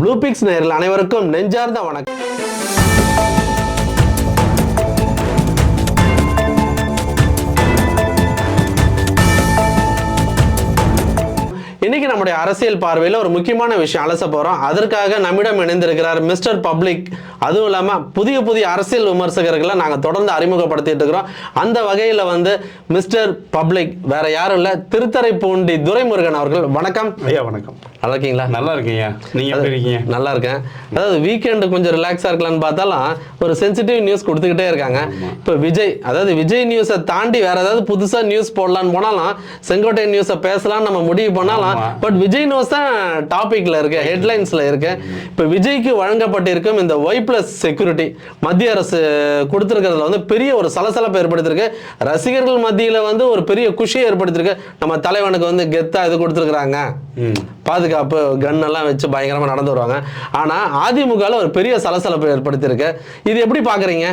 Blue fix நேயர்கள் அனைவருக்கும் நெஞ்சார்ந்த வணக்கம். இன்னைக்கு நம்முடைய அரசியல் பார்வையில் ஒரு முக்கியமான விஷயம் அலச போறோம். அதற்காக நம்மிடம் இணைந்திருக்கிறார் மிஸ்டர் பப்ளிக். அதுவும் இல்லாம புதிய புதிய அரசியல் விமர்சகர்களை நாங்கள் தொடர்ந்து அறிமுகப்படுத்திட்டு இருக்கிறோம். அந்த வகையில் மிஸ்டர் பப்ளிக் வேற யாரும் இல்ல, திருத்துறைப்பூண்டி துரைமுருகன் அவர்கள். வணக்கம் ஐயா. வணக்கம். நல்லா இருக்கீங்களா? நல்லா இருக்கீங்க. நீங்க எப்படி இருக்கீங்க? நல்லா இருக்கேன். அதாவது வீக்கெண்டு கொஞ்சம் ரிலாக்ஸா இருக்கலாம்னு பார்த்தாலும் ஒரு சென்சிட்டிவ் நியூஸ் கொடுத்துக்கிட்டே இருக்காங்க. இப்போ விஜய் நியூஸை தாண்டி வேற ஏதாவது புதுசா நியூஸ் போடலான்னு போனாலும், செங்கோட்டை நியூஸை பேசலாம்னு நம்ம முடிவு பண்ணாலும், பட் விஜய் நியூஸ் தான் டாபிக்ல இருக்கு, ஹெட்லைன்ஸ்ல இருக்கு. இப்போ விஜய்க்கு வழங்கப்பட்டிருக்கும் இந்த Y+ செக்யூரிட்டி மத்திய அரசு கொடுத்திருக்கிறதுல பெரிய ஒரு சலசலப்பை ஏற்படுத்திருக்கு. ரசிகர்கள் மத்தியில ஒரு பெரிய குஷியை ஏற்படுத்திருக்கு. நம்ம தலைவனுக்கு கெத்தா இது கொடுத்துருக்காங்க, பாதுகாப்பு கன் எல்லாம் வச்சு பயங்கரமா நடந்து வருவாங்க. ஆனா அதிமுகவில் ஒரு பெரிய சலசலப்பை ஏற்படுத்தியிருக்கு. இது எப்படி பாக்குறீங்க?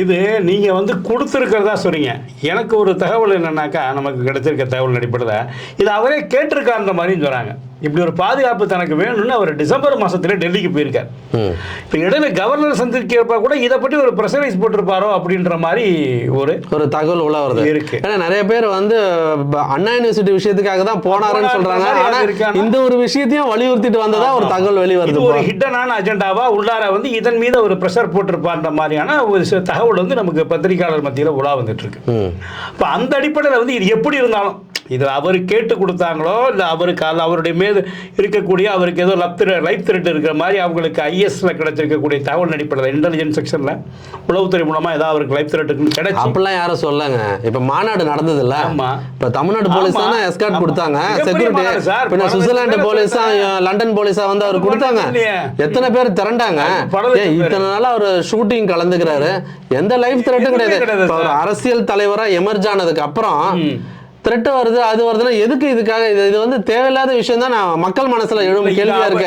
இது நீங்க கொடுத்துருக்கிறதா சொல்றீங்க. எனக்கு ஒரு தகவல் என்னன்னாக்கா, நமக்கு கிடைச்சிருக்க தகவல் அடிப்படையில் இது அவரே கேட்டிருக்காருன்ற மாதிரி சொல்றாங்க. இப்படி ஒரு பாதுகாப்பு தனக்கு வேணும்னு அவர் டிசம்பர் மாசத்துல டெல்லிக்கு போயிருக்கார். இப்போ இடையில கவர்னர் சந்திக்கிறப்ப கூட இதை பற்றி ஒரு பிரஷரைஸ் போட்டிருப்பாரோ அப்படின்ற மாதிரி ஒரு தகவல் உள்ள வருது இருக்கு. ஏன்னா நிறைய பேர் அண்ணா யூனிவர்சிட்டி விஷயத்துக்காக தான் போனாருன்னு சொல்றாங்க. ஆனா இந்த ஒரு விஷயத்தையும் வலியுறுத்திட்டு வந்ததா ஒரு தகவல் வெளிவருது. ஒரு ஹிட்டனான அஜெண்டாவா உள்ளார இதன் மீது ஒரு பிரஷர் போட்டிருப்பார்ன்ற மாதிரியான ஒரு தகவல் நமக்கு பத்திரிகையாளர் மத்தியில் உலா வந்துட்டு இருக்கு. இப்போ அந்த அடிப்படையில் இது எப்படி இருந்தாலும், இது அவர் கேட்டு கொடுத்தாங்களோ இல்லை அவருடைய மீது இருக்கக்கூடிய அவருக்கு ஏதோ லைஃப் த்ரெட் இருக்கிற மாதிரி அவங்களுக்கு ஐஎஸ்ல கிடைச்சிருக்கக்கூடிய தகவல் அடிப்படையில் இன்டெலிஜென்ஸ் செக்ஷன்ல உளவுத்துறை மூலமா ஏதாவது அவருக்கு லைஃப் த்ரெட் கிடைச்சு அப்படிலாம் யாரும் சொல்லாங்க. இப்ப மாநாடு நடந்தது இல்ல, இப்ப தமிழ்நாடு போலீஸ் தான் எஸ்கார்ட் கொடுத்தாங்க, செக்யூரிட்டி. பின்ன சுவிட்சர்லாந்து போலீஸா லண்டன் போலீஸா அவர் கொடுத்தாங்க. எத்தனை பேர் திரண்டாங்க. இத்தனை நாள் அவர் ஷூட்டிங் கலந்துக்கிறாரு, எந்த லைஃப் த்ரெட்டும் கிடையாது. ஒரு அரசியல் தலைவரா எமர்ஜ் ஆனதுக்கு அப்புறம் த்ரெட் வருது, அது வருதுன்னா எதுக்கு? இதுக்காக இது தேவையில்லாத விஷயம் தான் மக்கள் மனசுல எழும் கேள்வியா இருக்கு.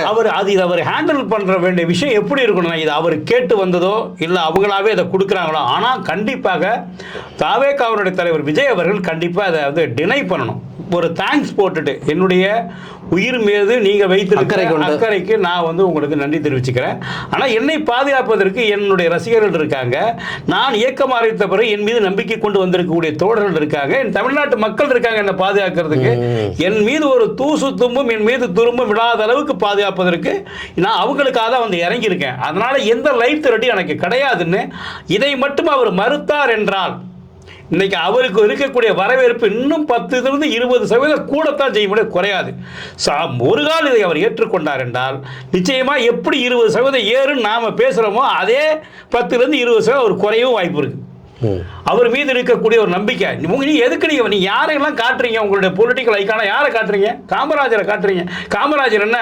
அவர் ஹேண்டில் பண்ற வேண்டிய விஷயம் எப்படி இருக்கணும்? இது அவர் கேட்டு வந்ததோ இல்ல அவங்களாவே இதை கொடுக்குறாங்களோ? ஆனா கண்டிப்பாக தாவேகாவுடைய தலைவர் விஜய் அவர்கள் கண்டிப்பா அதை டினை பண்ணணும். ஒரு தேங்க்ஸ் போட்டுட்டு, என்னுடைய உயிர் மீது நீங்க வைத்திருக்கிற அக்கறைக்கு நான் உங்களுக்கு நன்றி தெரிவிச்சுக்கிறேன். ஆனா என்னை பாதுகாப்பதற்கு என்னுடைய ரசிகர்கள் இருக்காங்க, நான் இயக்கம் ஆரம்பித்த பிறகு என் மீது நம்பிக்கை கொண்டு வந்திருக்கக்கூடிய தோழர்கள் இருக்காங்க, என் தமிழ்நாட்டு மக்கள் இருக்காங்க என்னை பாதுகாக்கிறதுக்கு. என் மீது ஒரு தூசு தும்பும் என் மீது துரும்பும் விடாத அளவுக்கு பாதுகாப்பதற்கு நான் அவங்களுக்காக தான் இறங்கியிருக்கேன். அதனால எந்த லைஃப் த்ரெட்டும் எனக்கு கிடையாதுன்னு இதை மட்டும் அவர் மறுத்தார் என்றால், இன்னைக்கு அவருக்கு இருக்கக்கூடிய வரவேற்பு இன்னும் 10-20% கூடத்தான் செய்ய முடியாது, குறையாது. ஒரு கால் இதை அவர் ஏற்றுக்கொண்டார் என்றால் நிச்சயமா எப்படி 20% ஏறுன்னு நாம பேசுறோமோ அதே 10-20% அவர் குறையவும் வாய்ப்பு இருக்கு. அவர் மீது இருக்கக்கூடிய ஒரு நம்பிக்கை. எதுக்கு நீங்க யாரையெல்லாம் காட்டுறீங்க? உங்களுடைய பொலிட்டிக்கல் ஐக்கான யாரை காட்டுறீங்க? காமராஜரை காட்டுறீங்க. காமராஜர் என்ன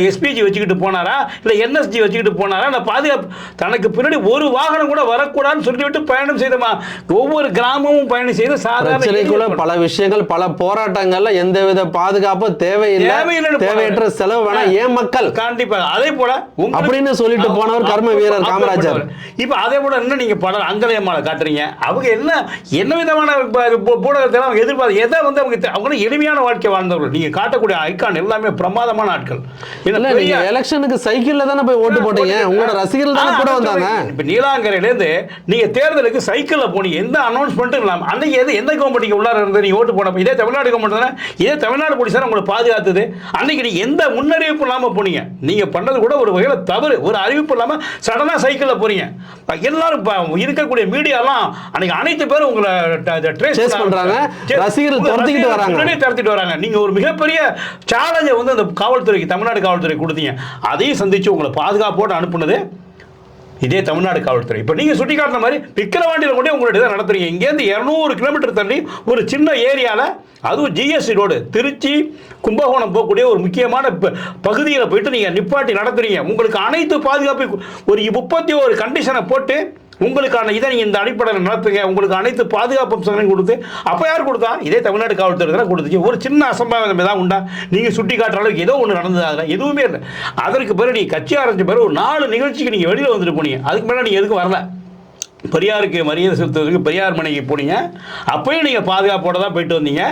எஸ்பிஜி வச்சுக்கிட்டு போனாரா இல்ல என்எஸ்ஜி வச்சுக்கிட்டு போனாரா? நான் பாதுகாப்பு தனக்கு பின்னாடி ஒரு வாகனம் கூட வரக்கூடாதுன்னு சொல்லிவிட்டு பயணம் செய்தமா? ஒவ்வொரு கிராமமும் பயணம் செய்து சாதாரண பல விஷயங்கள், பல போராட்டங்கள்ல எந்தவித பாதுகாப்பு தேவையற்ற செலவு வேணா ஏன் மக்கள் கண்டிப்பா அதே போல அப்படின்னு சொல்லிட்டு போனவர் கர்ம வீரர் காமராஜர். இப்ப அதே போல இன்னும் நீங்க பல அங்கலயமால காட்டுறீங்க. அவங்க என்ன விதமான ஊடகத்தை அவங்க எதிர்பார்த்து எதை அவங்க எளிமையான வாழ்க்கை வாழ்ந்தவர்கள். நீங்க காட்டக்கூடிய ஐக்கான் எல்லாமே பிரமாதமான ஆட்கள். எலெக்ஷனுக்கு சைக்கிள்ல தானே போய் ஓட்டு போட்டீங்க, உங்களோட ரசிகர்கள் தானே கூட வந்தாங்க. இப்ப நீலாங்கரையில இருந்து நீங்க தேர்தலுக்கு சைக்கிள்ல போனீங்க, எந்த அனௌன்ஸ்மெண்ட் இல்லாம. அன்னைக்கு எந்த கவர்மெண்ட் உள்ளார இருந்து நீங்க ஓட்டு போனப்ப இதே தமிழ்நாடு கவர்மெண்ட் தானே, இதே தமிழ்நாடு போலீஸ் தானே உங்களை பாதுகாத்தது. அன்னைக்கு நீங்க எந்த முன்னறிவிப்பு இல்லாம போனீங்க. நீங்க பண்ணது கூட ஒரு வகையில தவறு. ஒரு அறிவிப்பு இல்லாம சடனா சைக்கிள்ல போறீங்க. எல்லாரும் இருக்கக்கூடிய மீடியாலாம் அன்னைக்கு அனைத்து பேரும் உங்களை ட்ரேஸ் பண்றாங்க, ரசிகர்கள் துரத்திட்டு வராங்க. நீங்க ஒரு மிகப்பெரிய சேலஞ்சை அந்த காவல்துறைக்கு, தமிழ்நாடு காவல்துறை கொடுத்தீங்க. அதையும் சந்திச்சு உங்களை பாதுகாப்போடு அனுப்புனது இதே தமிழ்நாடு காவல்துறை. இப்போ நீங்கள் சுட்டி காட்டின மாதிரி விக்கிரவாண்டியில் கூட உங்களுடைய இதை நடத்துறீங்க. இங்கேருந்து 200 கிலோமீட்டர் தள்ளி ஒரு சின்ன ஏரியாவில், அதுவும் ஜிஎஸ்டி ரோடு, திருச்சி கும்பகோணம் போகக்கூடிய ஒரு முக்கியமான பகுதியில் போயிட்டு நீங்கள் நிப்பாட்டி நடத்துறீங்க. உங்களுக்கு அனைத்து பாதுகாப்பு ஒரு 31 கண்டிஷனை போட்டு உங்களுக்கான இதை நீங்கள் இந்த அடிப்படையில் நடத்துங்க, உங்களுக்கு அனைத்து பாதுகாப்பு அம்சங்களையும் கொடுத்து. அப்போ யார் கொடுத்தா? இதே தமிழ்நாடு காவல்துறை தான் கொடுத்துச்சு. ஒரு சின்ன அசம்பாவிதம் ஏதாவது உண்டா? நீங்கள் சுட்டி காட்டுற அளவுக்கு ஏதோ ஒன்று நடந்தது, அதில் எதுவுமே இல்லை. அதற்கு பிறகு நீங்கள் கட்சி ஆரம்பிச்ச பிறகு ஒரு 4 நிகழ்ச்சிக்கு நீங்கள் வெளியில் வந்துட்டு போனீங்க. அதுக்கு மேலே நீங்கள் எதுக்கும் வரல. பெரியாருக்கு மரியாதை செலுத்துவதற்கு பெரியார் மனைக்கு போனீங்க, அப்பயும் நீங்க பாதுகாப்போட தான் போயிட்டு வந்தீங்க,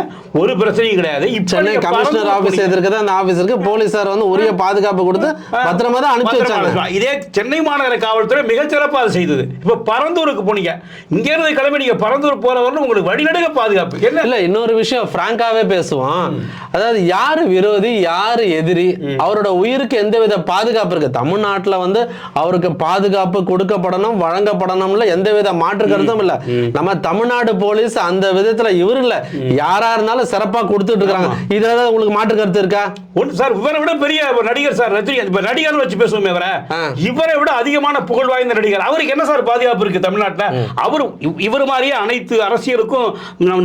ஒரு பிரச்சனையும் கிடையாது. சென்னை கமிஷனர் ஆபீஸ் எதிர்க்கு அந்த ஆபீஸருக்கு போலீசார் வந்து உரிய பாதுகாப்பு கொடுத்து பத்திரமா தான் அனுப்பிச்சு வச்சாங்க. இதே சென்னை மாநகர காவல்துறை மிகச்சிறப்பாக அதை செய்தது. இப்ப பரந்தூருக்கு போனீங்க, இங்க இருந்து கிளம்பி நீங்க பரந்தூர் போறவர்கள் உங்களுக்கு வழிநடுக பாதுகாப்பு என்ன இல்ல. இன்னொரு விஷயம் பிராங்காவே பேசுவோம், அதாவது யாரு விரோதி யாரு எதிரி, அவரோட உயிருக்கு எந்தவித பாதுகாப்பு இருக்கு. தமிழ்நாட்டுல வந்து அவருக்கு பாதுகாப்பு கொடுக்கப்படணும், வழங்கப்படணும்ல எந்தவித மாற்று கருத்தும் இல்ல. நம்ம தமிழ்நாடு போலீஸ் அந்த விதத்துல இவரு இல்ல, யாரா இருந்தாலும் சிறப்பா கொடுத்துட்டு இருக்காங்க. இதுல உங்களுக்கு மாற்று கருத்து இருக்கா? ஒன்று சார், இவரை விட பெரிய நடிகர் சார் ரஜினி, நடிகர் வச்சு பேசுவோம், இவரை விட அதிகமான புகழ் வாய்ந்த நடிகர். அவருக்கு என்ன சார் பாதுகாப்பு இருக்கு தமிழ்நாட்டில்? அவர் இவர் மாதிரியே அனைத்து அரசியலுக்கும்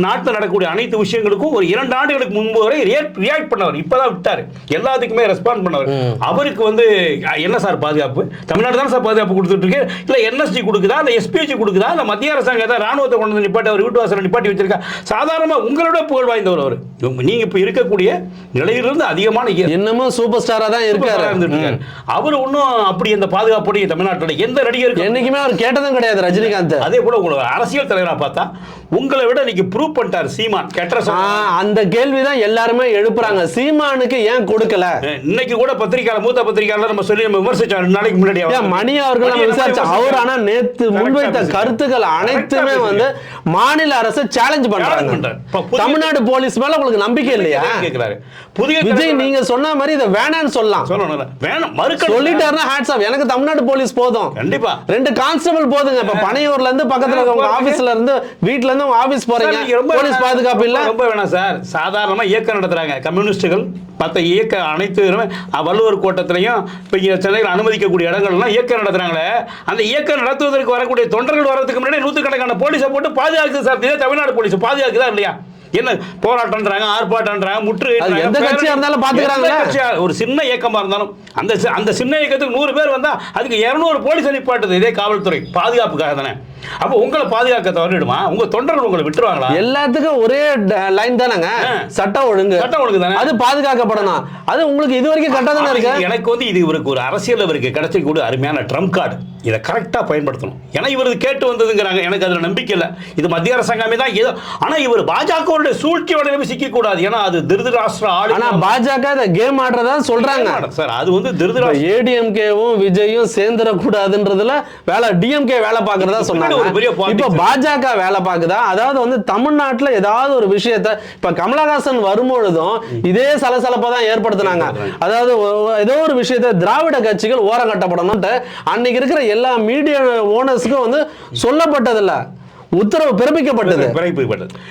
நாட்டில் நடக்கக்கூடிய அனைத்து விஷயங்களுக்கும் ஒரு 2 ஆண்டுகளுக்கு முன்பு வரை ரியாக்ட் பண்ணவர், இப்பதான் விட்டாரு, எல்லாத்துக்குமே ரெஸ்பாண்ட் பண்ணவர். அவருக்கு வந்து என்ன சார் பாதுகாப்பு? தமிழ்நாடு தான் சார் பாதுகாப்பு கொடுத்துட்டு இருக்கு. இல்ல என்எஸ்டி கொடுக்குதா, இல்ல எஸ்பிஹெச் கொடுக்குதா, இல்ல மத்திய அரசாங்கம் ஏதாவது ராணுவத்தை கொண்டு வந்து நிப்பாட்டி அவர் வீட்டு வாசலை நிப்பாட்டி வச்சிருக்கா? சாதாரணமா உங்களோட புகழ் வாய்ந்தவர் அவர். நீங்க இப்ப இருக்கக்கூடிய நிலையிலிருந்து அதிகமான இன்னமும் சூப்பர் ஸ்டாரா தான் இருக்காரு. அவர் ஒன்னும் அப்படி இந்த பாதுகாப்புடைய தமிழ்நாட்டில் எந்த நடிகருக்கு என்னைக்குமே அவர் கேட்டதும் கிடையாது அரசியல். அதே போல உங்களை அரசியல் தலைவராக பார்த்தா உங்களை விட இன்னைக்கு ப்ரூவ் பண்ணிட்டார் சீமான். அந்த கேள்விதான் எல்லாருமே எழுப்புறாங்க, சீமானுக்கு ஏன் கொடுக்கல? இன்னைக்கு கூட பத்திரிகையாளர், மூத்த பத்திரிகையாளர் நம்ம சொல்லி நம்ம விமர்சிச்சோம் 2 நாளைக்கு முன்னாடி. மணி அவர்கள் நம்ம விசாரிச்சோம். அவர் ஆனா நேத்து முன்வைத்த கருத்துக்கள் அனைத்துமே வந்து மாநில அரசு சேலஞ்ச் பண்றாங்க. தமிழ்நாடு போலீஸ் மேல உங்களுக்கு நம்பிக்கை இல்லையா? புதிய விஜய் நீங்க சொன்ன மாதிரி இதை வேணான்னு சொல்லலாம், சொல்லிட்டாருன்னா ஹேட்ஸ் ஆஃப். எனக்கு தமிழ்நாடு போலீஸ் போதும், கண்டிப்பா 2 கான்ஸ்டபிள் போதுங்க. இப்ப பனையூர்ல இருந்து பக்கத்துல உங்க ஆபீஸ்ல இருந்து வீட்ல இருந்து உங்க ஆபீஸ் போறீங்க, போலீஸ் பாதுகாப்பு இல்ல. ரொம்ப வேணாம் சார். சாதாரணமா இயக்கம் நடத்துறாங்க கம்யூனிஸ்டுகள், மற்ற இயக்க அனைத்து வள்ளுவர் கோட்டத்திலையும் இப்போ சென்னையில் அனுமதிக்கக்கூடிய இடங்கள்லாம் இயக்கம் நடத்துறாங்களே, அந்த இயக்கம் நடத்துவதற்கு வரக்கூடிய தொண்டர்கள் வர்றதுக்கு முன்னாடி 100கணக்கான போலீஸை போட்டு பாதுகாக்குது சார். இதே தமிழ்நாடு போலீஸ் பாதுகாக்குதா இல்லையா? என்ன போராட்டம்ன்றாங்க, ஆர்ப்பாட்டம்ன்றாங்க, முற்றுகை, எந்த கட்சியா இருந்தாலும் பாத்துக்கறாங்க. ஒரு சின்ன இயக்கமா இருந்தாலும் அந்த சின்ன இயக்கத்துக்கு 100 பேர் வந்தா அதுக்கு 200 போலீஸ் நிப்பாட்டுது இதே காவல்துறை பாதுகாப்புக்காக தானே. அப்ப உங்களை பாதுகாக்க தவறிடுமா? உங்க தொண்டர்கள் உங்களை விட்டுருவாங்களா? எல்லாத்துக்கும் ஒரே லைன் தானங்க, சட்டம் ஒழுங்கு தானே, அது பாதுகாக்கப்படணும். அது உங்களுக்கு இது வரைக்கும் கட்டாதானே இருக்கு. எனக்கு வந்து இது இவருக்கு ஒரு அரசியல் இவருக்கு கிடைச்சக்கூடிய அருமையான ட்ரம்ப் கார்டு. இதை கரெக்டா பயன்படுத்தணும். ஏன்னா இவர் கேட்டு வந்ததுங்கிறாங்க, எனக்கு அதுல நம்பிக்கை இல்லை. இது மத்திய அரசாங்கமே தான் ஏதோ. ஆனா இவர் பாஜகவுடைய சூழ்ச்சியோட சிக்க கூடாது. ஏன்னா அது திருதராஷ்டிர ஆளு. ஆனா பாஜக இத கேம் ஆடுறதா சொல்றாங்க சார். அது வந்து திருதராஷ்டிர ஏடிஎம்கேவும் விஜயும் சேர்ந்துட கூடாதுன்றதுல வேலை டிஎம்கே வேலை பார்க்கறதா சொன்னாங்க. இப்ப பாஜக வேலை பார்க்குதா? அதாவது வந்து தமிழ்நாட்டுல ஏதாவது ஒரு விஷயத்தை இப்ப கமலஹாசன் வரும்பொழுதும் இதே சலசலப்பை தான் ஏற்படுத்தினாங்க. அதாவது ஏதோ ஒரு விஷயத்தை திராவிட கட்சிகள் ஓரம் கட்டப்படணும் அன்னைக்கு இருக்கிற எல்லா மீடியா ஓனர்ஸுக்கும் வந்து சொல்லப்பட்டதில்ல, உத்தரவு பிறப்பிக்கப்பட்டது.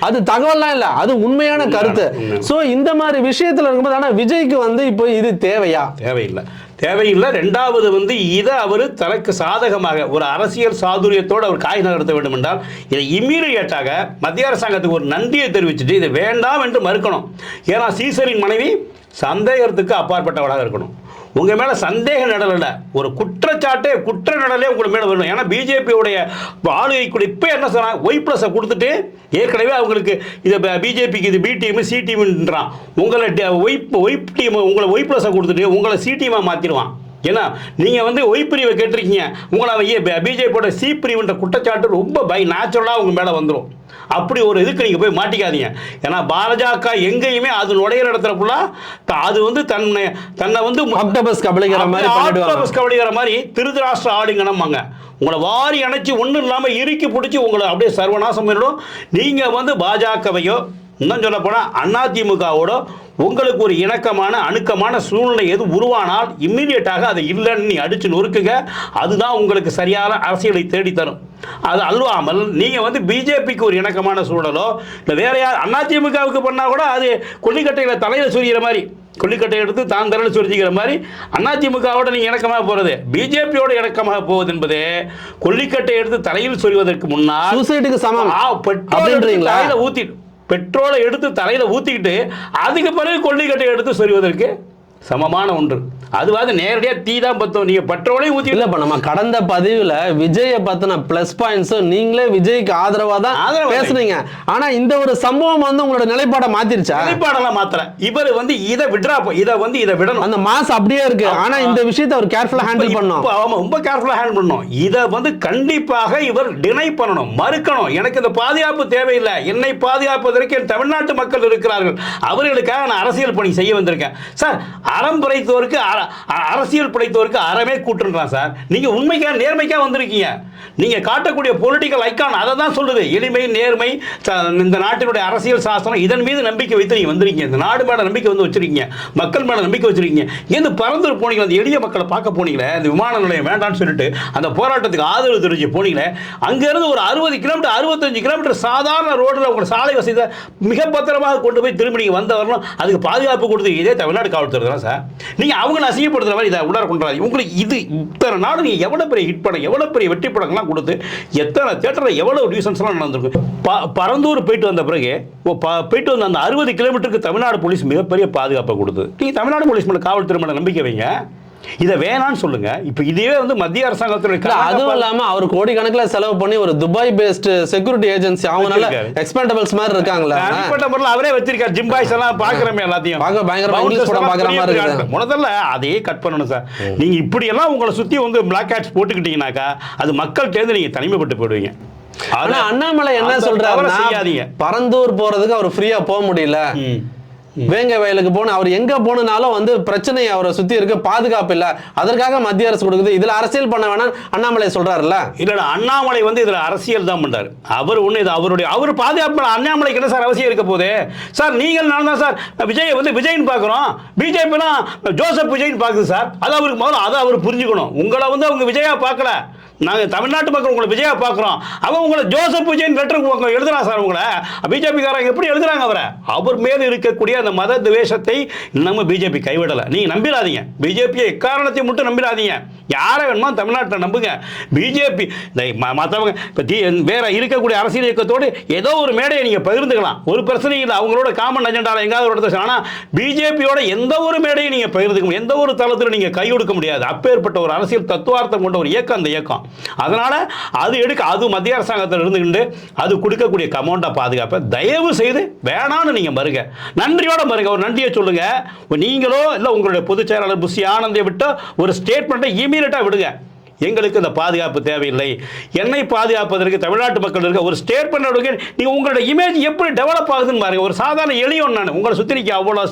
அது தகவல்லாம் இல்ல, அது உண்மையான கருத்து. சோ இந்த மாதிரி விஷயத்துல இருக்கும்போது ஆனா விஜய்க்கு வந்து இப்போ இது தேவையா? தேவையில்லை. 2வது வந்து இதை அவர் தனக்கு சாதகமாக ஒரு அரசியல் சாதுரியத்தோடு அவர் காய் நகர்த்த வேண்டும் என்றால் இதை இம்மீடியட்டாக மத்திய அரசாங்கத்துக்கு ஒரு நன்றியை தெரிவிச்சுட்டு இதை வேண்டாம் என்று மறுக்கணும். ஏன்னா சீசரின் மனைவி சந்தேகத்துக்கு அப்பாற்பட்டவளாக இருக்கணும். உங்க மேல சந்தேக நடல, ஒரு குற்றச்சாட்டே குற்ற நடலே உங்க மேல வரணும். ஏன்னா பிஜேபியோடைய ஆளுகைக்குள்ள இப்ப என்ன சொன்னாங்க, ஒய் பிளஸ் கொடுத்துட்டு ஏற்கனவே அவங்களுக்கு இது பிஜேபிக்கு இது பி டீம் சி டீம்ன்றான். உங்களை ஒய் டீம் உங்களை ஒய் பிளஸ் கொடுத்துட்டு உங்களை சி டீமா மாத்திடுவான். ஏன்னா நீங்க வந்து ஒய் பிரிவை கேட்டிருக்கீங்க, உங்களை பிஜேபியோட சி பிரிவுன்ற குற்றச்சாட்டு ரொம்ப நேச்சுரலா உங்க மேல வந்துடும். அப்படி ஒரு இதுக்கு நீங்க போய் மாட்டிக்காதீங்க. ஏன்னா பாஜக எங்கேயுமே அது நுழையிற இடத்துல அது வந்து தன்னை வந்து ஆக்டோபஸ் கபடிக்கிற மாதிரி திருதராஷ்டிர ஆளுங்கனம்பாங்க. உங்களை வாரி அணைச்சி ஒன்றும் இல்லாமல் இறுக்கி பிடிச்சி உங்களை அப்படியே சர்வநாசம் பண்ணிடும். நீங்கள் வந்து பாஜகவையோ இன்னும் சொல்ல போனால் அதிமுகவோட உங்களுக்கு ஒரு இணக்கமான அணுக்கமான சூழ்நிலை எது உருவானால் இம்மீடியட்டாக அதை இல்லைன்னு நீ அடிச்சு நொறுக்குங்க. அதுதான் உங்களுக்கு சரியான அரசியலை தேடித்தரும். அது அல்லாமல் நீங்கள் வந்து பிஜேபிக்கு ஒரு இணக்கமான சூழலோ இல்லை வேற யார் அதிமுகவுக்கு பண்ணால் கூட அது கொல்லிக்கட்டையில் தலையில் சொரிகிற மாதிரி, கொல்லிக்கட்டை எடுத்து தான் தலையில் சொரிஞ்சிக்கிற மாதிரி அதிமுகவோட நீங்கள் இணக்கமாக போகிறது, பிஜேபியோட இணக்கமாக போவது என்பது கொல்லிக்கட்டை எடுத்து தலையில் சொரிவதற்கு முன்னால் சூசைடுக்கு சமம். தலையில் ஊற்றி பெட்ரோலை எடுத்து தலையில் ஊற்றிக்கிட்டு அதுக்கு பிறகு கொல்லிக்கட்டை எடுத்து சொரிவதற்கு சமமான ஒன்று. அதுவாது நேரடியாக தீ தான் பத்தும், நீங்க பெட்ரோலையும் ஊற்றி இல்ல இப்ப நம்ம கடந்த பதிவுல விஜயை பத்தின பிளஸ் பாயிண்ட்ஸும் நீங்களே விஜய்க்கு ஆதரவா தான் பேசுனீங்க. ஆனா இந்த ஒரு சம்பவம் வந்து உங்களோட நிலைப்பாடை மாத்திருச்சா? நிலைப்பாடெல்லாம் மாத்தல. இவர் வந்து இதை விடணும். அந்த மாஸ் அப்படியே இருக்கு. ஆனா இந்த விஷயத்தை அவர் கேர்ஃபுல்லா ஹேண்டில் பண்ணணும். ஆமா, ரொம்ப கேர்ஃபுல்லா ஹேண்டில் பண்ணணும். இதை வந்து கண்டிப்பாக இவர் டினை பண்ணணும், மறுக்கணும். எனக்கு இந்த பாதுகாப்பு தேவையில்லை, என்னை பாதுகாப்பதற்கு என் தமிழ்நாட்டு மக்கள் இருக்கிறார்கள், அவர்களுக்காக நான் அரசியல் பணி செய்ய வந்திருக்கேன். சார், அறம் படைத்தவருக்கு அரசியல் படைத்தவருக்கு அறமே கூட்டுன்றான் சார். நீங்க உண்மைக்கா நேர்மைக்கா வந்திருக்கீங்க. நீங்க காட்டக்கூடிய பொலிட்டிக்கல் ஐக்கான் அதை தான் சொல்லுது. எளிமை, நேர்மை, இந்த நாட்டினுடைய அரசியல் சாசனம், இதன் மீது நம்பிக்கை வைத்து நீங்க வந்திருக்கீங்க. இந்த நாடு மேல நம்பிக்கை வந்து வச்சிருக்கீங்க, மக்கள் மேல நம்பிக்கை வச்சிருக்கீங்க. இங்க பறந்து போனீங்க, அந்த எளிய மக்களை பார்க்க போனீங்களே, இந்த விமான நிலையம் வேண்டாம்னு சொல்லிட்டு அந்த போராட்டத்துக்கு ஆதரவு தெரிவிச்சு போனீங்களே, அங்க இருந்து ஒரு 60 கிலோமீட்டர் 65 கிலோமீட்டர் சாதாரண ரோடுல உங்க சாலை வசதியை மிக பத்திரமாக கொண்டு போய் திரும்பி நீங்க வந்த வரணும். அதுக்கு பாதுகாப்பு கொடுத்து இதே தமிழ்நாடு காவல்துறை தான் சார். நீங்க அவங்களை அசிங்கப்படுத்துற மாதிரி இதை உள்ளார கொண்டாது. உங்களுக்கு இது இத்தனை நாடு நீங்க எவ்வளவு பெரிய ஹிட் படம், எவ்வளவு பெரிய வெற்றி படங்கள்லாம் கொடுத்து எத்தனை தியேட்டரில் எவ்வளவு நியூசன்ஸ்லாம் நடந்திருக்கு. பரந்தூர் போயிட்டு வந்த பிறகு போயிட்டு வந்த அந்த 60 கிலோமீட்டருக்கு தமிழ்நாடு போலீஸ் மிகப்பெரிய பாதுகாப்பை கொடுத்தது. நீங்க தமிழ்நாடு போலீஸ் மேல காவல்துறை மேல நம்பிக்கை வைங்க, இதை வேணான்னு சொல்லுங்க. இப்ப இதே வந்து மத்திய அரசாங்கத்துடைய அதுவும் இல்லாம அவர் கோடிக்கணக்கில் செலவு பண்ணி ஒரு துபாய் பேஸ்ட் செக்யூரிட்டி ஏஜென்சி அவங்களால எக்ஸ்பெண்டபிள்ஸ் மாதிரி இருக்காங்களா, அவரே வச்சிருக்காரு. ஜிம்பாய்ஸ் எல்லாம் பாக்குறமே, எல்லாத்தையும் பயங்கரமா இங்கிலீஷ் படம் பாக்குற மாதிரி இருக்கு. முதல்ல அதையே கட் பண்ணணும் சார். நீங்க இப்படி எல்லாம் உங்களை சுத்தி வந்து பிளாக் ஹேட்ஸ் போட்டுக்கிட்டீங்கன்னாக்கா அது மக்கள் தேர்ந்து நீங்க தனிமைப்பட்டு போயிடுவீங்க. ஆனா அண்ணாமலை என்ன சொல்றாரு, பரந்தூர் போறதுக்கு அவர் ஃப்ரீயா போக முடியல, வேங்க வயலுக்கு போன அவர் எங்க போனாலும் வந்து பிரச்சனை அவரை சுத்தி இருக்கு, பாதுகாப்பு இல்ல, அதற்காக மத்திய அரசு கொடுக்குது, இதுல அரசியல் பண்ண வேணாம் அண்ணாமலை சொல்றாருல்ல. இல்ல, அண்ணாமலை வந்து இதுல அரசியல் தான் பண்றாரு. அவர் ஒண்ணு இது அவர் பாதுகாப்பு. அண்ணாமலைக்கு என்ன சார் அவசியம் இருக்க போகுது சார்? நீங்கள் நான் தான் சார் விஜய் வந்து விஜய்னு பாக்குறோம், பிஜேபி ஜோசப் விஜய்னு பாக்குது சார். அது அவருக்கு முதல்ல அதை அவர் புரிஞ்சுக்கணும். உங்களை வந்து அவங்க விஜயா பார்க்கல, நாங்கள் தமிழ்நாட்டு மக்கள் உங்களை விஜயா பார்க்குறோம். அவன் உங்களை ஜோசப் விஜயன் லெட்டர் எழுதுறான் சார். உங்களை பிஜேபிக்காரங்க எப்படி எழுதுறாங்க அவரை? அவர் மேல் இருக்கக்கூடிய அந்த மத துவேஷத்தை நம்ம பிஜேபி கைவிடலை. நீங்கள் நம்பிடாதீங்க, பிஜேபியை எக்காரணத்தை மட்டும் நம்பிடாதீங்க. யாரை வேணுமோ தமிழ்நாட்டில் நம்புங்க. பிஜேபி மற்றவங்க இப்போ வேற இருக்கக்கூடிய அரசியல் இயக்கத்தோடு ஏதோ ஒரு மேடையை நீங்கள் பகிர்ந்துக்கலாம், ஒரு பிரச்சனையும் இல்லை. அவங்களோட காமன் அஜெண்டாவில் எங்காவது ஒரு இடத்துல. ஆனால் பிஜேபியோட எந்த ஒரு மேடையும் நீங்கள் பகிர்ந்துக்க முடியும், எந்த ஒரு தளத்தில் நீங்கள் கை கொடுக்க முடியாது. அப்பேற்பட்ட ஒரு அரசியல் தத்துவார்த்தம் கொண்ட ஒரு இயக்கம் அந்த இயக்கம். அதனால அது மத்திய அரசாங்கத்தில் இருந்துகிட்டு அது கொடுக்கக்கூடிய கமௌண்ட பாதுகாப்பை தயவு செய்து வேணான்னு நீங்க மறுங்க, நன்றியோட மறுங்க. ஒரு நன்றியை சொல்லுங்க. நீங்களோ இல்லை உங்களுடைய பொதுச் செயலாளர் புஷி ஆனந்தை விட்டு ஒரு ஸ்டேட்மெண்ட்டை இமீடியட்டா விடுங்க. எங்களுக்கு இந்த பாதுகாப்பு தேவையில்லை, என்னை பாதுகாப்பதற்கு தமிழ்நாட்டு மக்கள் இருக்க ஒரு ஸ்டேட்மெண்ட் எடுங்க. நீங்கள் உங்களோட இமேஜ் எப்படி டெவலப் ஆகுதுன்னு பாருங்க. ஒரு சாதாரண எளியோன் நான் உங்களை சுற்றி நிற்க அவ்வளோ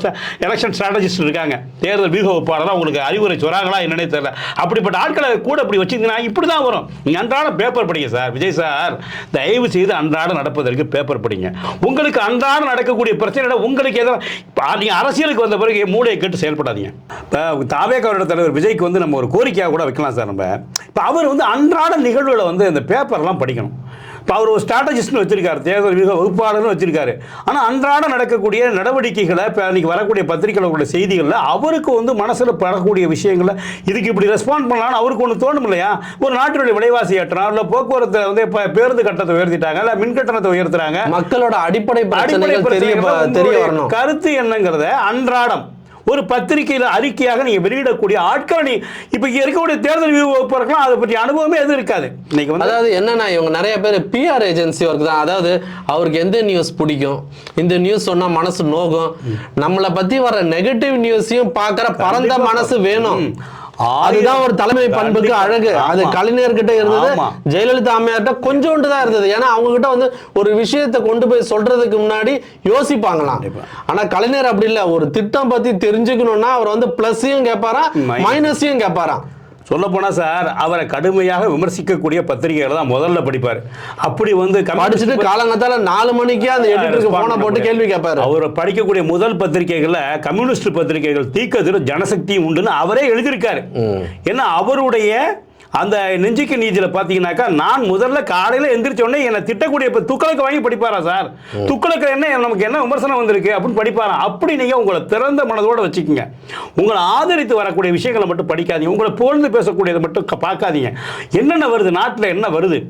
எலெக்ஷன் ஸ்ட்ராட்டஜிஸ்ட் இருக்காங்க, தேர்தல் வியூக வகுப்பாளராக உங்களுக்கு அறிவுரை சொல்கிறாங்களா என்னன்னே தெரியல. அப்படிப்பட்ட ஆட்களை கூட இப்படி வச்சுருந்தீங்கன்னா இப்படி தான் வரும். நீங்கள் அன்றாட பேப்பர் படிங்க சார். விஜய் சார், தயவு செய்து அன்றாட நடப்பதற்கு பேப்பர் படிங்க. உங்களுக்கு அன்றாட நடக்கக்கூடிய பிரச்சனை உங்களுக்கு எதாவது நீங்கள் அரசியலுக்கு வந்த பிறகு மூளையை கேட்டு செயல்படாதீங்க. இப்போ தாவேக்காவோட தலைவர் விஜய்க்கு வந்து நம்ம ஒரு கோரிக்கையாக கூட வைக்கலாம் சார். நம்ம இப்போ அவர் வந்து அன்றாட நிகழ்வுகளை வந்து இந்த பேப்பர்லாம் படிக்கணும். இப்போ அவர் ஒரு ஸ்ட்ராட்டஜிஸ்ட்னு வச்சிருக்காரு, தேர்தல் வகுப்பாளர்னு வச்சிருக்காரு. ஆனால் அன்றாட நடக்கக்கூடிய நடவடிக்கைகளை இப்போ அன்றைக்கி வரக்கூடிய பத்திரிகைகளோட செய்திகளில் அவருக்கு வந்து மனசில் படக்கூடிய விஷயங்களை இதுக்கு இப்படி ரெஸ்பாண்ட் பண்ணலான்னு அவருக்கு ஒன்று தோணும் இல்லையா? ஒரு நாட்டினுடைய விலைவாசி ஏற்றம், இல்லை போக்குவரத்தை வந்து இப்போ பேருந்து கட்டணத்தை உயர்த்திட்டாங்க, இல்லை மின் கட்டணத்தை உயர்த்துறாங்க, மக்களோட அடிப்படை தெரிய வரணும். கருத்து என்னங்கிறத அன்றாடம் ஒரு பத்திரிகையில் அறிக்கையாக நீங்க வெளியிடக்கூடிய ஆட்கள் இப்ப இருக்கக்கூடிய தேர்தல் வகுப்பாளர்கள் அதை பற்றி அனுபவமே எதுவும் இருக்காது. இன்னைக்கு அதாவது என்னன்னா இவங்க நிறைய பேர் பிஆர் ஏஜென்சி ஒர்க் தான். அதாவது அவருக்கு எந்த நியூஸ் பிடிக்கும், இந்த நியூஸ் சொன்னா மனசு நோகும், நம்மளை பத்தி வர நெகட்டிவ் நியூஸையும் பார்க்குற பரந்த மனசு வேணும். அதுதான் ஒரு தலைமை பண்புக்கு அழகு. அது கலைஞர்கிட்ட இருந்தது, ஜெயலலிதா அம்மையார்கிட்ட கொஞ்சோண்டு தான் இருந்தது. ஏன்னா அவங்க கிட்ட வந்து ஒரு விஷயத்தை கொண்டு போய் சொல்றதுக்கு முன்னாடி யோசிப்பாங்களாம். ஆனா கலைஞர் அப்படி இல்லை. ஒரு திட்டம் பத்தி தெரிஞ்சுக்கணும்னா அவர் வந்து பிளஸையும் கேட்பாராம், மைனஸையும் கேட்பாராம். சொல்ல போனா சார், அவரை கடுமையாக விமர்சிக்கக்கூடிய பத்திரிகைகளை தான் முதல்ல படிப்பார். அப்படி வந்து படிச்சுட்டு காலங்கத்தால 4 மணிக்கே அந்த எடிட்டருக்கு போன போட்டு கேள்வி கேட்பாரு. அவர் படிக்கக்கூடிய முதல் பத்திரிகைகள்ல கம்யூனிஸ்ட் பத்திரிகைகள் தீக்கதிரும் ஜனசக்தியும் உண்டுன்னு அவரே எழுதியிருக்காரு. ஏன்னா அவருடைய அந்த நெஞ்சுக்கு நீதியில் பார்த்தீங்கன்னாக்கா நான் முதல்ல காலையில் எந்திரிச்ச உடனே என்னை திட்டக்கூடிய இப்போ துக்களுக்கு வாங்கி படிப்பாரா சார்? துக்களுக்கு என்ன நமக்கு என்ன விமர்சனம் வந்திருக்கு அப்படின்னு படிப்பாரா? அப்படி நீங்கள் உங்களை திறந்த மனதோடு வச்சுக்கோங்க. உங்களை ஆதரித்து வரக்கூடிய விஷயங்களை மட்டும் படிக்காதீங்க. உங்களை புகழ்ந்து பேசக்கூடியதை மட்டும் பார்க்காதீங்க. என்னென்ன வருது நாட்டில், என்ன வருது,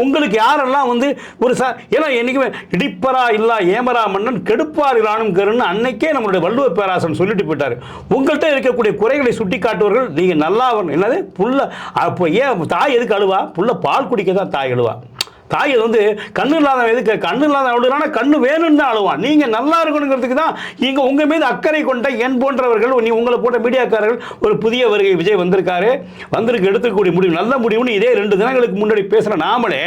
உங்களுக்கு யாரெல்லாம் வந்து ஒரு ஏன்னா என்றைக்குமே இடிப்பரா இல்லா ஏமரா மன்னன் கெடுப்பார் இரானும் கருன்னு அன்னைக்கே நம்மளுடைய வள்ளுவர் பேராசன் சொல்லிட்டு போயிட்டாரு. உங்கள்கிட்ட இருக்கக்கூடிய குறைகளை சுட்டி காட்டுவர்கள் நீங்கள் நல்லா வரணும். என்னது புள்ள அப்போ ஏன் தாய் எதுக்கு அழுவா? புள்ள பால் குடிக்க தான் தாய் அழுவா. தாய் வந்து கண்ணு இல்லாத எதுக்கு? கண்ணு இல்லாத அழுகுறானா கண்ணு வேணும்னு தான் அழுவான். நீங்கள் நல்லா இருக்கணுங்கிறதுக்கு தான் இங்கே உங்கள் மீது அக்கறை கொண்ட என் போன்றவர்கள், உங்களை போன்ற மீடியாக்காரர்கள் ஒரு புதிய வருகை விஜய் வந்திருக்காரு, எடுத்துக்கூடிய முடிவு நல்ல முடிவுன்னு இதே 2 தினங்களுக்கு முன்னாடி பேசுகிற நாமளே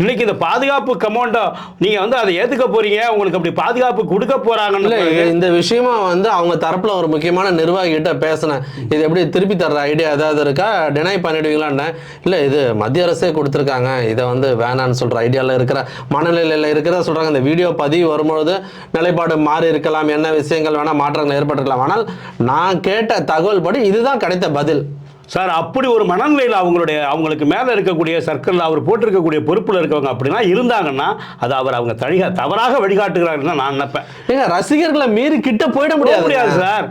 இன்னைக்கு இந்த பாதுகாப்பு கமாண்டோ நீங்கள் வந்து அதை ஏற்றுக்க போறீங்க, உங்களுக்கு அப்படி பாதுகாப்பு கொடுக்க போறாங்கன்னு. இந்த விஷயமா வந்து அவங்க தரப்புல ஒரு முக்கியமான நிர்வாகி கிட்ட பேசினேன். இது எப்படி திருப்பி தர்ற ஐடியா ஏதாவது இருக்கா, டினை பண்ணிடுவீங்களான்னு. இல்லை, இது மத்திய அரசே கொடுத்துருக்காங்க, இதை வந்து வேணான்னு சொல்ற ஐடியாவில் இருக்கிற மனநிலையில் இருக்கிறத சொல்றாங்க. இந்த வீடியோ பதிவு வரும்பொழுது நிலைப்பாடு மாறி இருக்கலாம், என்ன விஷயங்கள் வேணா மாற்றங்கள் ஏற்பட்டிருக்கலாம். ஆனால் நான் கேட்ட தகவல் படி இதுதான் கிடைத்த பதில் சார். அப்படி ஒரு மனநிலையில் அவங்களுக்கு மேலே இருக்கக்கூடிய சர்க்கிளில் அவர் போட்டிருக்கக்கூடிய பொறுப்பில் இருக்கவங்க அப்படின்னா இருந்தாங்கன்னா அது அவங்க தவறாக வழிகாட்டுகிறாருன்னு நான் நினைப்பேன். ஏங்க, ரசிகர்களை மீறி கிட்ட போயிட முடியாது சார்.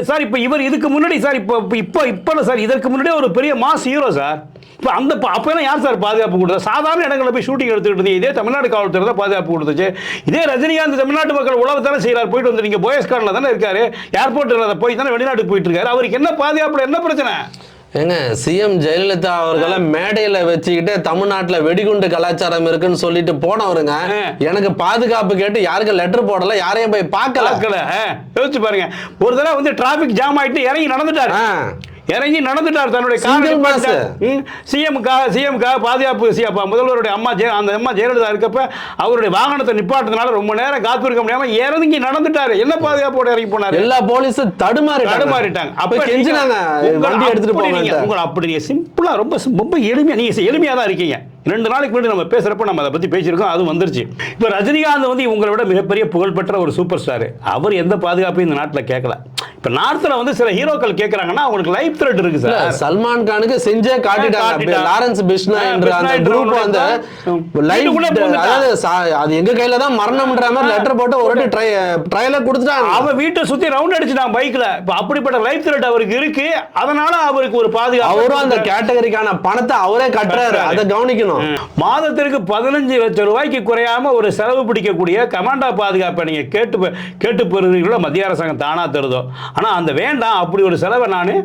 சார் இப்போ இவர் இதுக்கு முன்னாடி சார் இப்போ சார் இதற்கு முன்னாடியே ஒரு பெரிய மாஸ் ஹீரோ சார். இப்போ அப்போலாம் யார் சார் பாதுகாப்பு கொடுத்தா? சாதாரண இடங்களில் போய் ஷூட்டிங் எடுத்துக்கிட்டு இருந்தீங்க. இதே தமிழ்நாடு காவல்துறை தான் பாதுகாப்பு கொடுத்துச்சு. இதே ரஜினிகாந்த் தமிழ்நாட்டு மக்கள் உழவு தானே செய்கிறார். போயிட்டு வந்து நீங்கள் போயஸ்கானில் தானே இருக்காரு, ஏர்போர்ட்டில் போய் தானே வெளிநாட்டுக்கு போயிட்டு இருக்காரு. அவருக்கு என்ன பாதுகாப்பில் என்ன பிரச்சனை? ஏங்க, சிஎம் ஜெயலலிதா அவர்களை மேடையில வச்சுக்கிட்டு தமிழ்நாட்டில் வெடிகுண்டு கலாச்சாரம் இருக்குன்னு சொல்லிட்டு போனவருங்க எனக்கு பாதுகாப்பு கேட்டு யாருக்கு லெட்டர் போடல, யாரையும் போய் பார்க்கல. யோசிச்சு பாருங்க. ஒரு தடவை வந்து டிராபிக் ஜாம் ஆயிட்டு இறங்கி நடந்துட்டார் தன்னுடைய சிஎம்காக பாதுகாப்பு. முதல்வருடைய அம்மா ஜெயலலிதா இருக்கப்ப அவருடைய வாகனத்தை நிப்பாட்டதுனால ரொம்ப நேரம் காத்திருக்க முடியாம இறங்கி நடந்துட்டாரு. என்ன பாதுகாப்போட இறங்கி போனாரு? எல்லா போலீஸும் தடுமாறிட்டாங்க. அப்ப வண்டி எடுத்துட்டு போங்க. உங்களை அப்படி சிம்பிளா ரொம்ப எளிமையா, நீங்க எளிமையா தான் இருக்கீங்க. 2 நாளைக்கு முன்னாடி நம்ம பேசுறப்ப நம்ம அதை பத்தி பேசியிருக்கோம், அது வந்துருச்சு. இப்போ ரஜினிகாந்த் வந்து இவங்களை விட மிகப்பெரிய புகழ்பெற்ற ஒரு சூப்பர் ஸ்டார். அவர் எந்த பாதுகாப்பையும் இந்த நாட்டில் கேட்கல. இப்போ நார்த்தில் வந்து சில ஹீரோக்கள் கேட்கறாங்கன்னா அவங்களுக்கு லைஃப் த்ரெட் இருக்கு சார். சல்மான் கானுக்கு செஞ்சே காட்டிட்டாங்க. லாரன்ஸ் பிஷ்னா என்ற அந்த குரூப் வந்து அது எங்க கையில தான் மரணம்ன்ற மாதிரி லெட்டர் போட்டு ஒரு ட்ரையல கொடுத்துட்டாங்க. அவன் வீட்டை சுத்தி ரவுண்ட் அடிச்சுட்டான் பைக்ல. இப்போ அப்படிப்பட்ட லைஃப் த்ரெட் அவருக்கு இருக்கு. அதனால அவருக்கு ஒரு பாதுகாப்பு. அவரும் அந்த கேட்டகரிக்கான பணத்தை அவரே கட்டுறாரு, அதை கவனிக்கணும். மாதத்திற்கு 15 லட்சம் ரூபாய்க்கு குறையாம ஒரு செலவு பிடிக்கக்கூடிய கமாண்டா பாதுகாப்பை நீங்க கேட்டு பெறுவீங்களோ மத்திய அரசாங்கம் தானா தருதோ. ஆனா அந்த வேண்டாம், அப்படி ஒரு செலவை நான்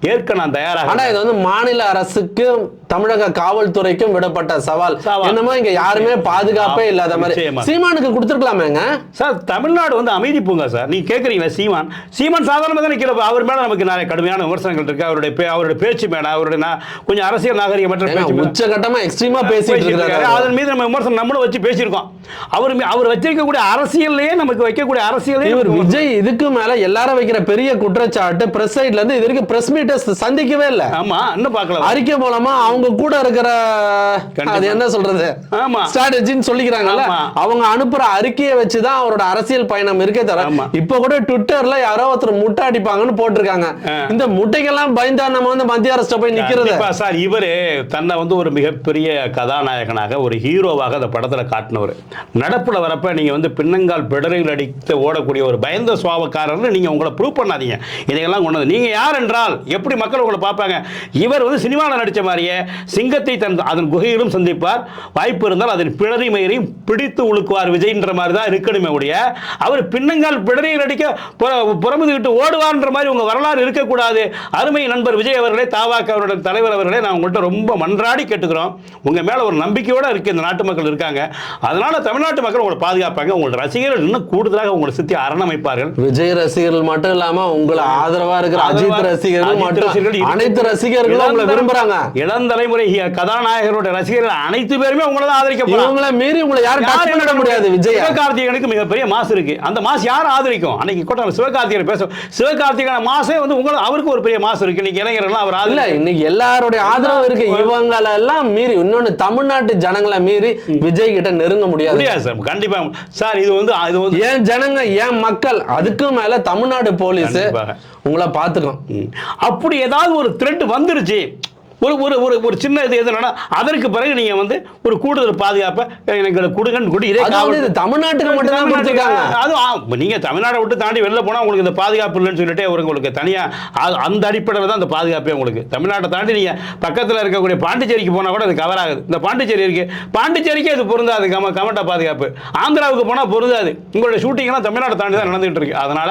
ஏற்க நான் தயாராக. ஆனா இது வந்து மாநில அரசுக்கும் தமிழக காவல்துறைக்கும் விடப்பட்ட சவால். என்னமோ இங்க யாருமே பாதுகாப்பே இல்லாத மாதிரி. சீமானுக்கு கொடுத்துருக்கலாமேங்க சார். தமிழ்நாடு வந்து அமைதி பூங்கா சார். நீங்க கேக்குறீங்களா? சீமான் சாதாரணமாக தான் நிற்கிற. அவர் மேல நமக்கு நிறைய கடுமையான விமர்சனங்கள் இருக்கு. அவருடைய பேச்சு மேல, அவருடைய கொஞ்சம் அரசியல் நாகரிகம் உச்சகட்டமா எக்ஸ்ட்ரீமா பேசிட்டு இருக்காரு. அதன் மீது நம்ம விமர்சனம் நம்மளும் வச்சு பேசியிருக்கோம். அவர் வச்சிருக்கக்கூடிய அரசியல்லையே நமக்கு வைக்கக்கூடிய அரசியலே. விஜய் இதுக்கு மேல எல்லாரும் வைக்கிற பெரிய குற்றச்சாட்டு பிரஸ் சைட்ல இருந்து இது வரைக்கும் பிரஸ் மீட் சந்திக்கவே இல்ல. ஆமா, இன்னும் பார்க்கல. அறிக்கை மூலமா அவங்க கூட இருக்கிற அது என்ன சொல்றது, ஸ்ட்ராட்டஜின்னு சொல்லிக்கிறாங்கல்ல, அவங்க அனுப்புற அறிக்கையை வச்சுதான் அவரோட அரசியல் பயணம் இருக்கே தவிர இப்ப கூட ட்விட்டர்ல யாரோ ஒருத்தர் முட்டை அடிப்பாங்கன்னு போட்டிருக்காங்க. இந்த முட்டைக்கெல்லாம் பயந்தா நம்ம வந்து மத்திய அரசு போய் நிக்கிறது சார். இவரு தன்னை வந்து ஒரு மிகப்பெரிய கதாநாயகனாக, ஒரு ஹீரோவாக அந்த படத்துல காட்டினவர். நடப்புல வரப்ப நீங்க வந்து பின்னங்கால் பிடரையில் அடித்து ஓடக்கூடிய ஒரு பயந்த சுவாபக்காரர் நீங்க உங்களை ப்ரூவ் பண்ணாதீங்க. இதையெல்லாம் கொண்டது நீங்க யார் என்றால் எப்படி மக்கள் உங்களை பார்ப்பாங்க? இவர் வந்து சினிமாவில் நடித்த மாதிரியே சிங்கத்தை அதன் குகையிலும் சந்திப்பார், வாய்ப்பு இருந்தால் அதன் பிடரி மயிரையும் பிடித்து உழுக்குவார் விஜய்ன்ற மாதிரி தான் இருக்கணுமே உடைய. அவர் பின்னங்கால் பிடரையில் அடிக்க புறமுதுகிட்டு ஓடுவார்ன்ற மாதிரி உங்க வரலாறு இருக்கக்கூடாது. அருமை நண்பர் விஜய் அவர்களே, தாவாக அவருடைய தலைவர் அவர்களே, நான் உங்கள்கிட்ட ரொம்ப மன்றாடி கேட்டுக்கிறோம். உங்க மேல ஒரு நம்பிக்கையோட இருக்கு இந்த நாட்டு மக்கள் இருக்காங்க. அதனால தமிழ்நாட்டு மக்கள் உங்களை பாதுகாப்பாங்க. உங்களோட ரசிகர்கள் இன்னும் கூடுதலாக உங்களை சுற்றி அரணமைப்பார்கள். விஜய் ரசிகர்கள் மட்டும் இல்லாம உங்களை ஆதரவா இருக்கிற அஜித் ரசிகர்கள், அனைத்து ரசிகர்களும் விரும்புறாங்க. இளம் தலைமுறை கதாநாயகரோட ரசிகர்கள் அனைத்து பேருமே உங்களை தான் ஆதரிக்க. இவங்களை மீறி உங்களை யாரும் டச் பண்ண முடியாது. விஜய் சிவகார்த்திகேயனுக்கு மிகப்பெரிய மாஸ் இருக்கு. அந்த மாஸ் யார் ஆதரிக்கும்? அன்னைக்கு கூட சிவகார்த்திகேயன் பேசும். சிவகார்த்திகேயன் மாசே வந்து அவருக்கு ஒரு பெரிய மாஸ் இருக்கு. இன்னைக்கு இளைஞர்கள் அவர் இல்ல, இன்னைக்கு எல்லாருடைய ஆதரவு இருக்கு. இவங்களை எல்லாம் மீறி இன்னொன்னு தமிழ்நாட்டு ஜனங்களை மீறி விஜய் கிட்ட நெருங்க முடியாது சார். கண்டிப்பா சார். இது வந்து ஏன் ஜனங்க, ஏன் மக்கள், அதுக்கு மேல தமிழ்நாடு போலீஸ் உங்களை பார்த்துக்கும். அப்படி ஏதாவது ஒரு த்ரெட் வந்துருச்சு, ஒரு ஒரு ஒரு ஒரு சின்ன இது எதுனா அதற்கு பிறகு நீங்க வந்து ஒரு கூடுதல் பாதுகாப்பை எனக்கு கொடுங்கன்னு கூட இதே தமிழ்நாட்டுக்கு மட்டும் தான் கொடுத்திருக்காங்க. அது நீங்க தமிழ்நாட்டை விட்டு தாண்டி வெளில போனா உங்களுக்கு இந்த பாதுகாப்பு இல்லைன்னு சொல்லிட்டு உங்களுக்கு தனியா அந்த அடிப்படையில் தான் அந்த பாதுகாப்பே உங்களுக்கு. தமிழ்நாட்டை தாண்டி நீங்க பக்கத்தில் இருக்கக்கூடிய பாண்டிச்சேரிக்கு போனா கூட அது கவர் ஆகுது. இந்த பாண்டிச்சேரி இருக்கு, பாண்டிச்சேரிக்கே அது பொருந்தாது கமாண்டா பாதுகாப்பு. ஆந்திராவுக்கு போனா பொருந்தாது. உங்களுடைய ஷூட்டிங் எல்லாம் தமிழ்நாட்டை தாண்டி தான் நடந்துகிட்டு இருக்கு. அதனால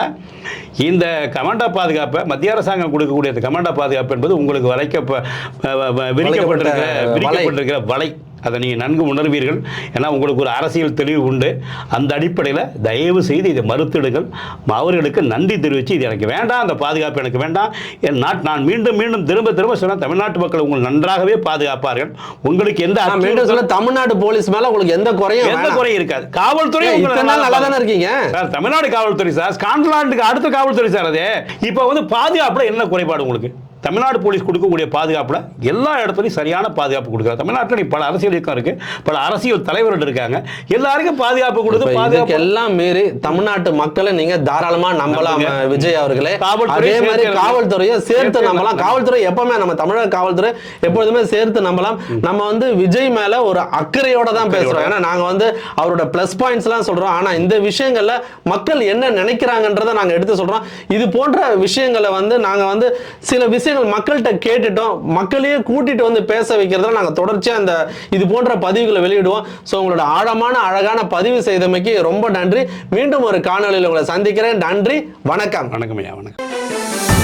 இந்த கமாண்டா பாதுகாப்பை மத்திய அரசாங்கம் கொடுக்கக்கூடிய கமாண்டா பாதுகாப்பு என்பது உங்களுக்கு விரிக்கப்பட்டிருக்கிற வலை. அதை நீங்கள் நன்கு உணர்வீர்கள். ஏன்னா உங்களுக்கு ஒரு அரசியல் தெளிவு உண்டு. அந்த அடிப்படையில் தயவு செய்து இதை மறுத்திடுங்கள். அவர்களுக்கு நன்றி தெரிவித்து இது எனக்கு வேண்டாம், அந்த பாதுகாப்பு எனக்கு வேண்டாம். நான் மீண்டும் மீண்டும் திரும்ப சொன்ன தமிழ்நாட்டு மக்கள் உங்கள் நன்றாகவே பாதுகாப்பார்கள். உங்களுக்கு எந்த தமிழ்நாடு போலீஸ் மேல உங்களுக்கு எந்த குறையும் இருக்காது. காவல்துறை நல்லா தானே இருக்கீங்க சார். தமிழ்நாடு காவல்துறை சார், ஸ்காட்லாந்துக்கு அடுத்த காவல்துறை சார். அது இப்போ வந்து பாதுகாப்புல என்ன குறைபாடு உங்களுக்கு? தமிழ்நாடு போலீஸ் கொடுக்கக்கூடிய பாதுகாப்புல எல்லா இடத்துலையும் சரியான பாதுகாப்பு கொடுக்குறாங்க. தமிழ்நாட்டில் பல அரசியல் இயக்கம் இருக்கு, பல அரசியல் தலைவர்கள் இருக்காங்க. எல்லாருக்கும் பாதுகாப்பு கொடுத்து பாதுகாப்பு எல்லாம் மீறி தமிழ்நாட்டு மக்களை நீங்க தாராளமா நம்பலாம் விஜய் அவர்களே. அதே மாதிரி காவல்துறையை சேர்த்து நம்பலாம். காவல்துறை எப்பவுமே நம்ம தமிழக காவல்துறை எப்பொழுதுமே சேர்த்து நம்பலாம். நம்ம வந்து விஜய் மேல ஒரு அக்கறையோட தான் பேசுறோம். ஏன்னா நாங்க வந்து அவரோட பிளஸ் பாயிண்ட்ஸ் எல்லாம் சொல்றோம். ஆனா இந்த விஷயங்கள்ல மக்கள் என்ன நினைக்கிறாங்கன்றதை நாங்க எடுத்து சொல்றோம். இது போன்ற விஷயங்களை வந்து நாங்க வந்து சில விஷயங்கள் மக்கள்கிட்ட கேட்டுட்டோம், மக்களையே கூட்டிட்டு வந்து பேச வைக்கிறதுல நாங்க தொடர்ச்சியா இந்த இது போன்ற பதிவுகளை வெளியிடுவோம். ஸோ உங்களோட ஆழமான அழகான பதிவு செய்தமைக்கு ரொம்ப நன்றி. மீண்டும் ஒரு காணொலியில் உங்களை சந்திக்கிறேன். நன்றி, வணக்கம். வணக்கம் ஐயா, வணக்கம்.